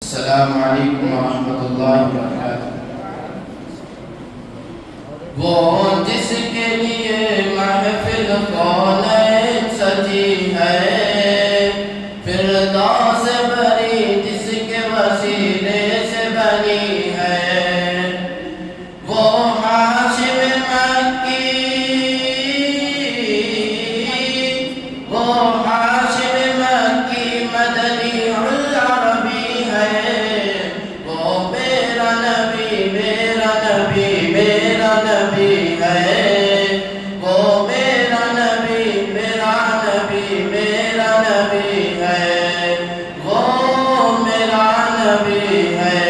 السلام علیکم ورحمۃ اللہ وبرکاتہ۔ وہ جس کے لیے محفل کونین سجی ہے، فردوس بری جس کے وسیلے سے بنی ہے، وہ ہاشم مکی، وہ ہاشم مکی مدنی العربی ہے، وہ میرا نبی میرا نبی میرا نبی ہے، وہ میرا نبی میرا نبی میرا نبی ہے، وہ میرا نبی ہے۔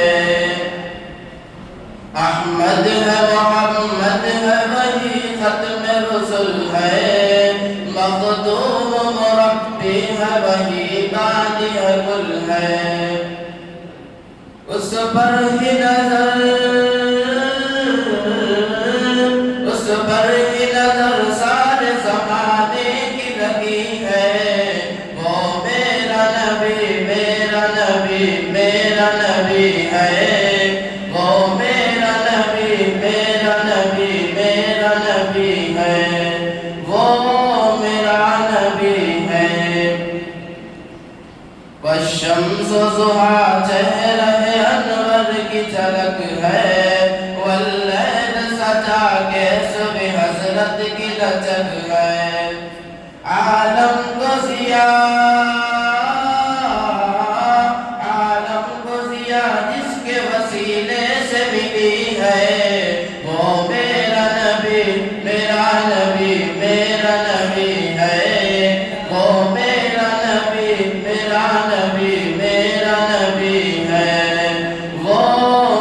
احمد ہے محمد ہے وہی ختم رسل ہے، مخدوم مربی ہے وہی بانی کل ہے، اس پر ہی نظر، اس پر ہی نظر سارے زمانے کی لگی ہے، وہ میرا نبی میرا نبی میرا نبی ہے، وہ میرا نبی میرا نبی میرا نبی ہے، وہ میرا نبی ہے۔ والشمس ضحیٰ چہرہ انور کی جھلک ہے، واللیل سجا کے صبح حضرت کی لچک ہے، عالم کو ضیاء، عالم کو ضیاء جس کے وسیلے سے ملی ہے، وہ میرا نبی میرا نبی میرا نبی ہے، وہ میرا نبی میرا نبی میرا نبی ہے، وہ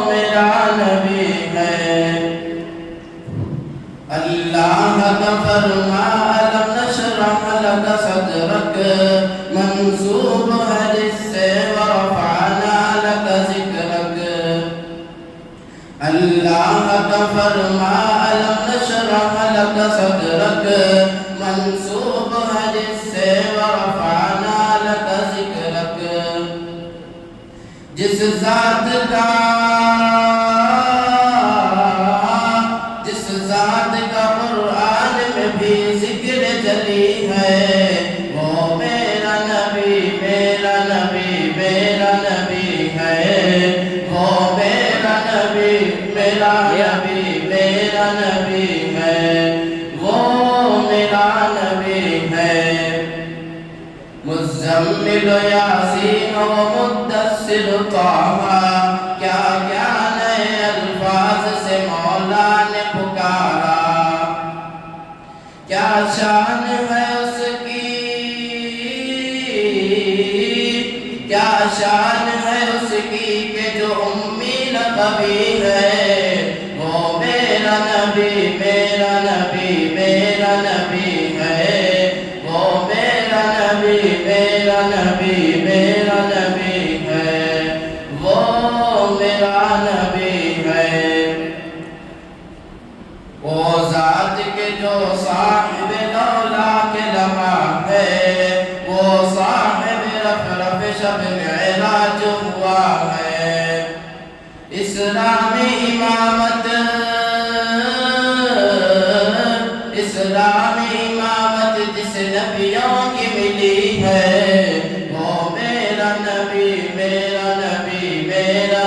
میرا نبی ہے۔ اللہ کا فرما الم نشرح لک صدرک، منسوب ہے جس سے ورفعنا لک ذکرک۔ اللہ کا فرما الم نشرح لک صدرک، منسوب ہے جس سے ورفعنا لک ذکرک۔ جس ذات کا قرآن میں بھی ذکر جلی ہے، وہ میرا نبی میرا نبی میرا نبی ہے، وہ میرا نبی میرا نبی میرا نبی ہے، وہ میرا نبی ہے۔ مزمل یاسین و مدثر طٰہٰ، کیا کیا نئے الفاظ سے مولا نے پکارا، کیا شان ہے اس کی، کیا شان ہے اس کی کہ جو امی لقبی ہے، وہ میرا نبی میرا نبی میرا نبی ہے، وہ میرا نبی میرا نبی میرا نبی ہے، وہ میرا نبی ہے۔ وہ ذات کے جو صاحب دولا کے لمحہ ہے، وہ صاحب رفرف شب معراج ہوا ہے، اسلامی امامت، اسلامی امامت جس نبیوں کی ملی ہے، وہ میرا نبی میرا نبی میرا